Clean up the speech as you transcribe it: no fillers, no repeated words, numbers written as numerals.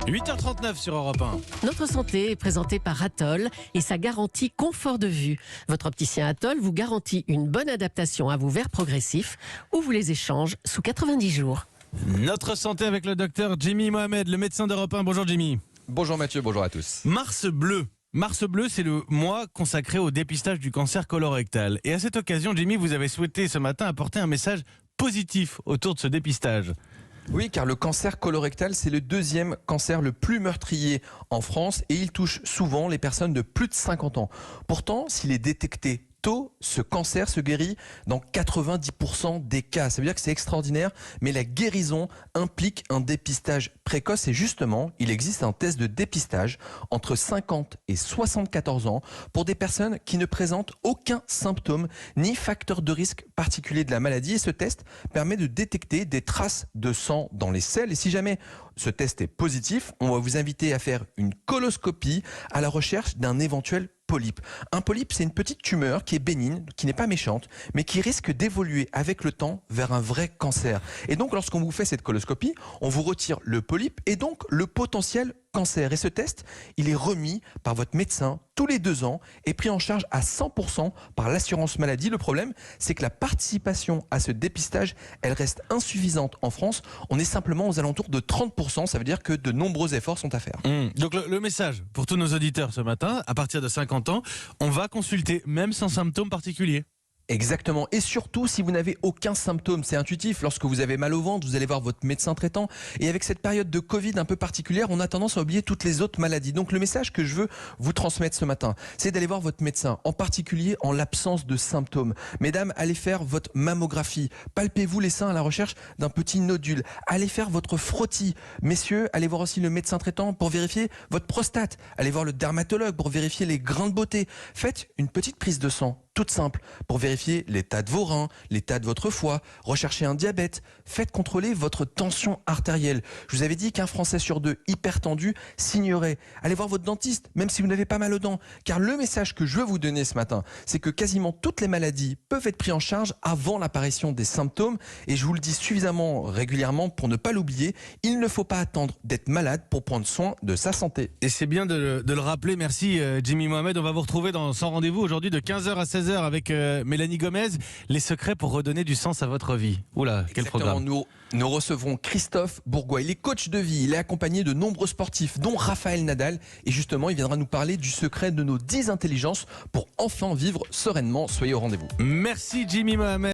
8h39 sur Europe 1. Notre santé est présentée par Atoll et sa garantie confort de vue. Votre opticien Atoll vous garantit une bonne adaptation à vos verres progressifs ou vous les échange sous 90 jours. Notre santé avec le docteur Jimmy Mohamed, le médecin d'Europe 1. Bonjour Jimmy. Bonjour Mathieu, bonjour à tous. Mars bleu. Mars bleu, c'est le mois consacré au dépistage du cancer colorectal. Et à cette occasion, Jimmy, vous avez souhaité ce matin apporter un message positif autour de ce dépistage. Oui, car le cancer colorectal, c'est le deuxième cancer le plus meurtrier en France et il touche souvent les personnes de plus de 50 ans. Pourtant, s'il est détecté tôt, ce cancer se guérit dans 90% des cas. Ça veut dire que c'est extraordinaire, mais la guérison implique un dépistage précoce et justement, il existe un test de dépistage entre 50 et 74 ans pour des personnes qui ne présentent aucun symptôme ni facteur de risque particulier de la maladie. Et ce test permet de détecter des traces de sang dans les selles. Et si jamais ce test est positif, on va vous inviter à faire une coloscopie à la recherche d'un éventuel polype. Un polype, c'est une petite tumeur qui est bénigne, qui n'est pas méchante, mais qui risque d'évoluer avec le temps vers un vrai cancer. Et donc, lorsqu'on vous fait cette coloscopie, on vous retire le polype et donc le potentiel cancer. Et ce test, il est remis par votre médecin tous les 2 ans et pris en charge à 100% par l'assurance maladie. Le problème, c'est que la participation à ce dépistage, elle reste insuffisante en France. On est simplement aux alentours de 30%. Ça veut dire que de nombreux efforts sont à faire. Donc le message pour tous nos auditeurs ce matin, à partir de 50 ans, on va consulter même sans symptômes particuliers. Exactement. Et surtout, si vous n'avez aucun symptôme, c'est intuitif. Lorsque vous avez mal au ventre, vous allez voir votre médecin traitant. Et avec cette période de Covid un peu particulière, on a tendance à oublier toutes les autres maladies. Donc le message que je veux vous transmettre ce matin, c'est d'aller voir votre médecin, en particulier en l'absence de symptômes. Mesdames, allez faire votre mammographie. Palpez-vous les seins à la recherche d'un petit nodule. Allez faire votre frottis. Messieurs, allez voir aussi le médecin traitant pour vérifier votre prostate. Allez voir le dermatologue pour vérifier les grains de beauté. Faites une petite prise de sang. Toute simple, pour vérifier l'état de vos reins, l'état de votre foie, recherchez un diabète, faites contrôler votre tension artérielle. Je vous avais dit qu'un Français sur 2 hypertendu signerait. Allez voir votre dentiste, même si vous n'avez pas mal aux dents. Car le message que je veux vous donner ce matin, c'est que quasiment toutes les maladies peuvent être prises en charge avant l'apparition des symptômes. Et je vous le dis suffisamment régulièrement pour ne pas l'oublier, il ne faut pas attendre d'être malade pour prendre soin de sa santé. Et c'est bien de le rappeler. Merci Jimmy Mohamed. On va vous retrouver dans Sans Rendez-vous aujourd'hui de 15h à 16h avec Mélanie Gomez. Les secrets pour redonner du sens à votre vie. Oula, quel Exactement. programme. Nous recevrons Christophe Bourgois. Il est coach de vie. Il est accompagné de nombreux sportifs, dont Raphaël Nadal. Et justement, il viendra nous parler du secret de nos 10 intelligences pour enfin vivre sereinement. Soyez au rendez-vous. Merci Jimmy Mohamed.